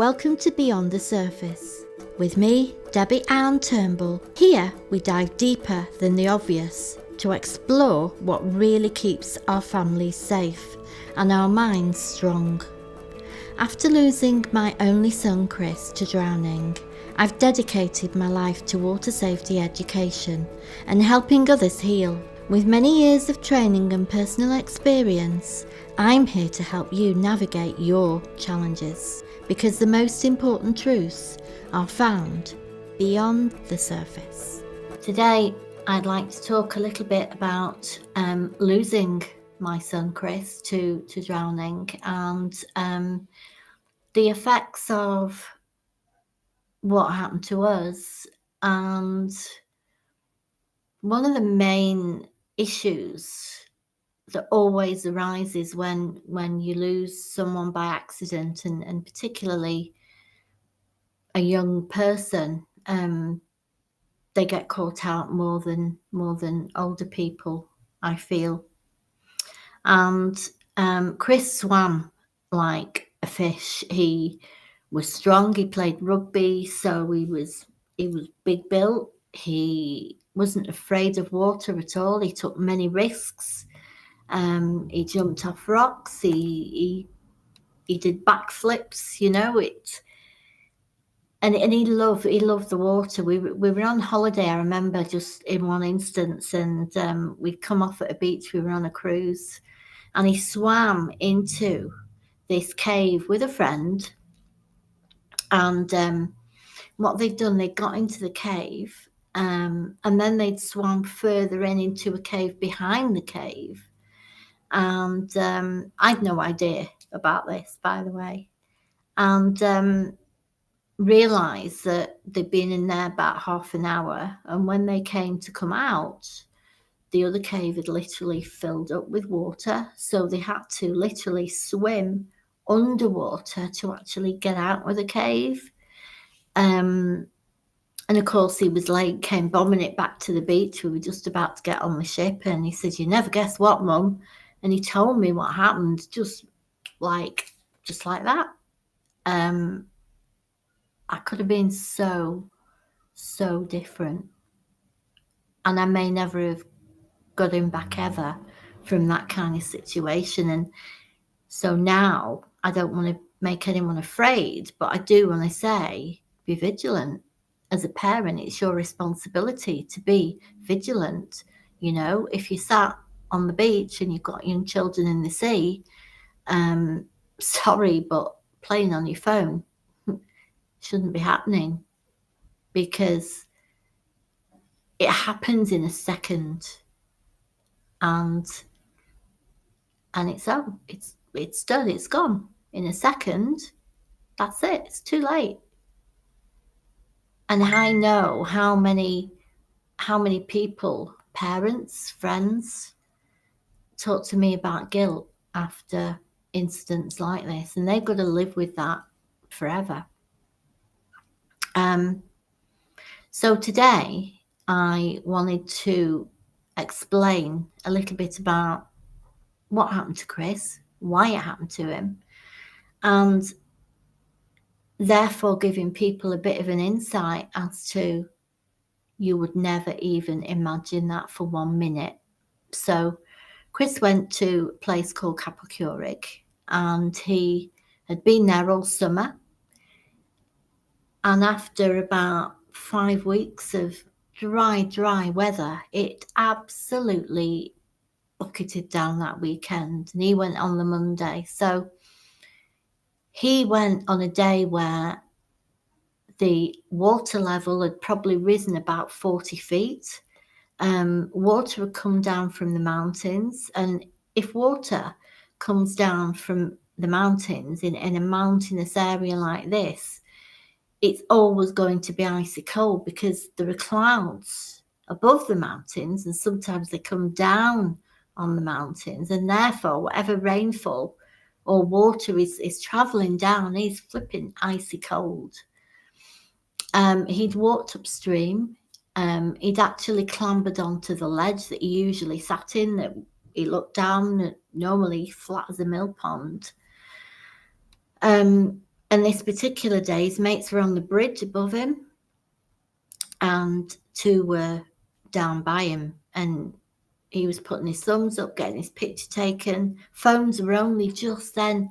Welcome to Beyond the Surface. With me, Debbie Anne Turnbull. Here we dive deeper than the obvious to explore what really keeps our families safe and our minds strong. After losing my only son Chris to drowning, I've dedicated my life to water safety education and helping others heal. With many years of training and personal experience, I'm here to help you navigate your challenges, because the most important truths are found beyond the surface. Today, I'd like to talk a little bit about losing my son Chris to drowning and the effects of what happened to us. And one of the main issues that always arises when you lose someone by accident, and particularly a young person, they get caught out more than older people, I feel. And Chris swam like a fish. He was strong. He played rugby, so he was big built. He wasn't afraid of water at all. He took many risks. He jumped off rocks. He did backflips. And he loved the water. We were on holiday, I remember, just in one instance, and we'd come off at a beach. We were on a cruise, and he swam into this cave with a friend. And what they'd done, they got into the cave, and then they'd swam further into a cave behind the cave. And I'd no idea about this, by the way, and realised that they'd been in there about half an hour. And when they came to come out, the other cave had literally filled up with water. So they had to literally swim underwater to actually get out of the cave. And of course, he was late, came bombing it back to the beach. We were just about to get on the ship, and he said, "You never guess what, Mum?" And he told me what happened, just like that. I could have been so different, and I may never have got him back ever from that kind of situation. And so now I don't want to make anyone afraid, but I do want to say, be vigilant. As a parent, it's your responsibility to be vigilant. If you sat on the beach and you've got young children in the sea, sorry, but playing on your phone shouldn't be happening, because it happens in a second, and it's done, it's gone in a second. That's it, it's too late. And I know how many people, parents, friends, talk to me about guilt after incidents like this, and they've got to live with that forever. So today I wanted to explain a little bit about what happened to Chris, why it happened to him, and therefore giving people a bit of an insight as to, you would never even imagine that for 1 minute. So Chris went to a place called Capelcurig, and he had been there all summer. And after about 5 weeks of dry weather, it absolutely bucketed down that weekend, and he went on the Monday. So he went on a day where the water level had probably risen about 40 feet. Water had come down from the mountains, and if water comes down from the mountains in a mountainous area like this, it's always going to be icy cold, because there are clouds above the mountains, and sometimes they come down on the mountains, and therefore whatever rainfall or water is traveling down is flipping icy cold. He'd walked upstream. He'd actually clambered onto the ledge that he usually sat in, that he looked down at, normally flat as a mill pond. And this particular day, his mates were on the bridge above him, and two were down by him, and he was putting his thumbs up, getting his picture taken. Phones were only just then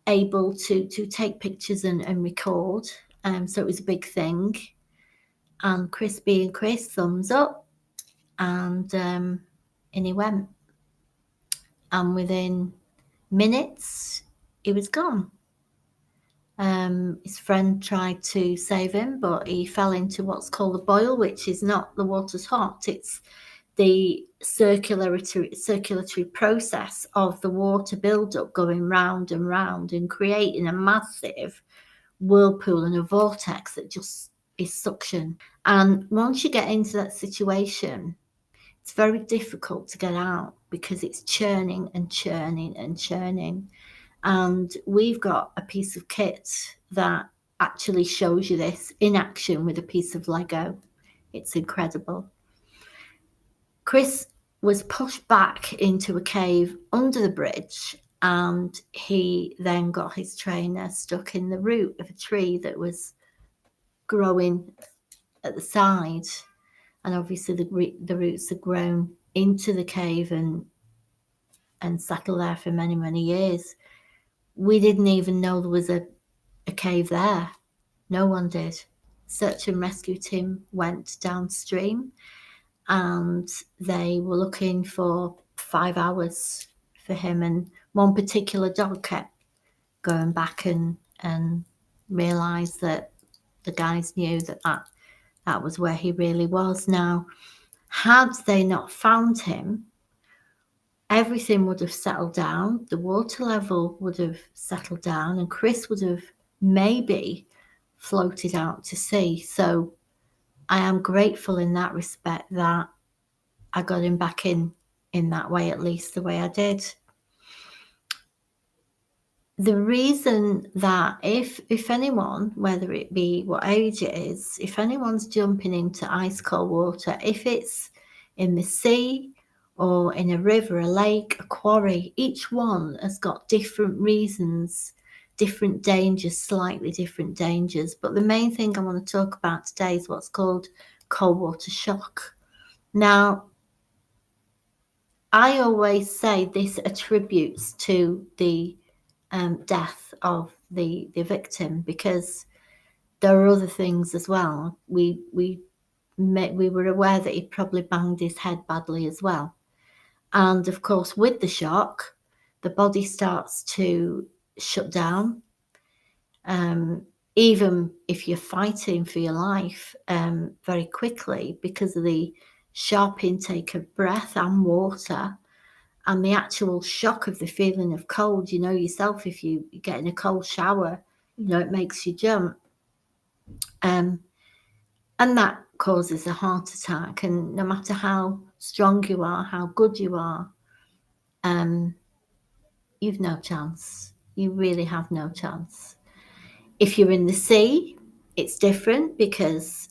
able to take pictures and record, so it was a big thing. And Chris being Chris, thumbs up, and in he went. And within minutes, he was gone. His friend tried to save him, but he fell into what's called a boil, which is not the water's hot. It's the circulatory process of the water buildup going round and round and creating a massive whirlpool and a vortex that just is suction. And once you get into that situation, it's very difficult to get out because it's churning and churning and churning. And we've got a piece of kit that actually shows you this in action with a piece of Lego. It's incredible. Chris was pushed back into a cave under the bridge, and he then got his trainer stuck in the root of a tree that was growing at the side. And obviously the roots had grown into the cave and settled there for many, many years. We didn't even know there was a cave there. No one did. Search and rescue team went downstream, and they were looking for 5 hours for him. And one particular dog kept going back and realised that the guys knew that was where he really was. Now, had they not found him, everything would have settled down, the water level would have settled down, and Chris would have maybe floated out to sea. So I am grateful in that respect that I got him back in that way, at least the way I did. The reason that if anyone, whether it be what age it is, if anyone's jumping into ice cold water, if it's in the sea or in a river, a lake, a quarry, each one has got different reasons, different dangers, slightly different dangers. But the main thing I want to talk about today is what's called cold water shock. Now, I always say this attributes to the death of the victim, because there are other things as well. We were aware that he probably banged his head badly as well. And of course, with the shock, the body starts to shut down. Even if you're fighting for your life, very quickly, because of the sharp intake of breath and water, and the actual shock of the feeling of cold. You know yourself, if you get in a cold shower, you know, it makes you jump. And that causes a heart attack. And no matter how strong you are, how good you are, you've no chance. You really have no chance. If you're in the sea, it's different, because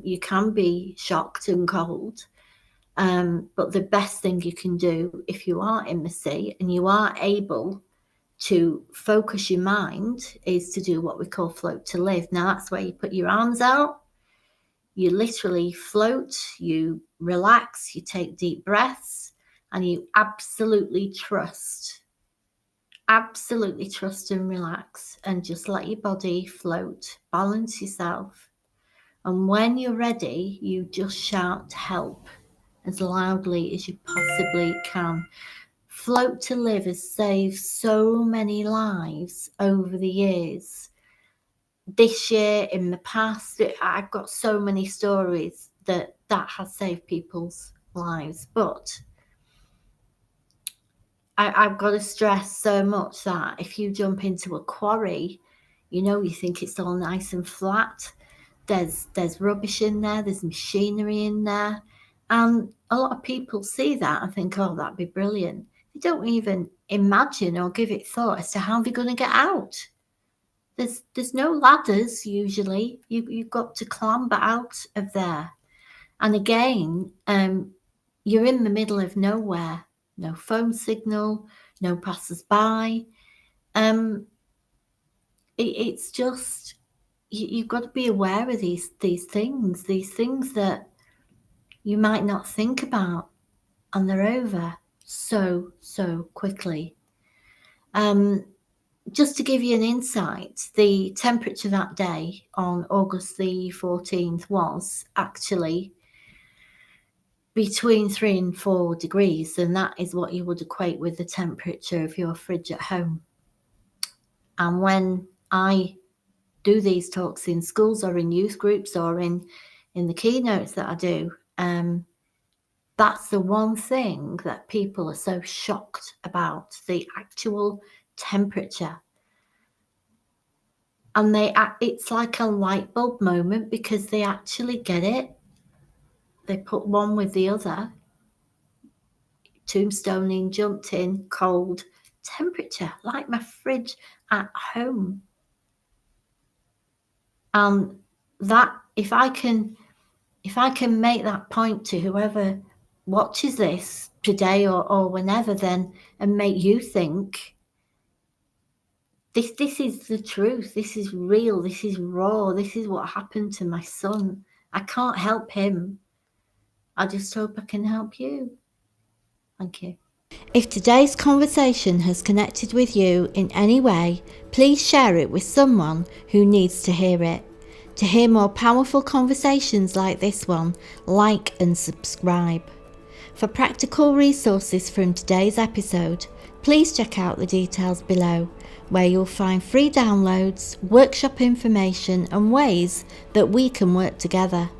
you can be shocked and cold. But the best thing you can do if you are in the sea and you are able to focus your mind is to do what we call float to live. Now, that's where you put your arms out, you literally float, you relax, you take deep breaths, and you absolutely trust and relax, and just let your body float, balance yourself. And when you're ready, you just shout help as loudly as you possibly can. Float to Live has saved so many lives over the years. This year, in the past, I've got so many stories that has saved people's lives. But I've got to stress so much that if you jump into a quarry, you know, you think it's all nice and flat. There's rubbish in there, there's machinery in there. And a lot of people see that and think, oh, that'd be brilliant. They don't even imagine or give it thought as to how they're going to get out. There's no ladders usually. You've got to clamber out of there. And again, you're in the middle of nowhere. No phone signal, no passers-by. it's just, you've got to be aware of these things that you might not think about, and they're over so quickly. Just to give you an insight, the temperature that day on August the 14th was actually between 3 and 4 degrees, and that is what you would equate with the temperature of your fridge at home. And when I do these talks in schools or in youth groups or in the keynotes that I do, that's the one thing that people are so shocked about, the actual temperature. And it's like a light bulb moment, because they actually get it. They put one with the other. Tombstoning, jumped in, cold, temperature, like my fridge at home. And that, if I can make that point to whoever watches this today or whenever, then, and make you think, this is the truth, this is real, this is raw, this is what happened to my son. I can't help him. I just hope I can help you. Thank you. If today's conversation has connected with you in any way, please share it with someone who needs to hear it. To hear more powerful conversations like this one, like and subscribe. For practical resources from today's episode, please check out the details below, where you'll find free downloads, workshop information and ways that we can work together.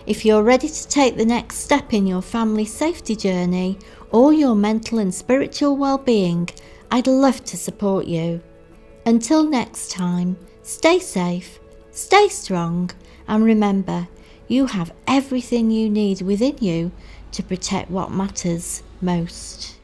If you're ready to take the next step in your family safety journey or your mental and spiritual well-being, I'd love to support you. Until next time, stay safe, stay strong, and remember, you have everything you need within you to protect what matters most.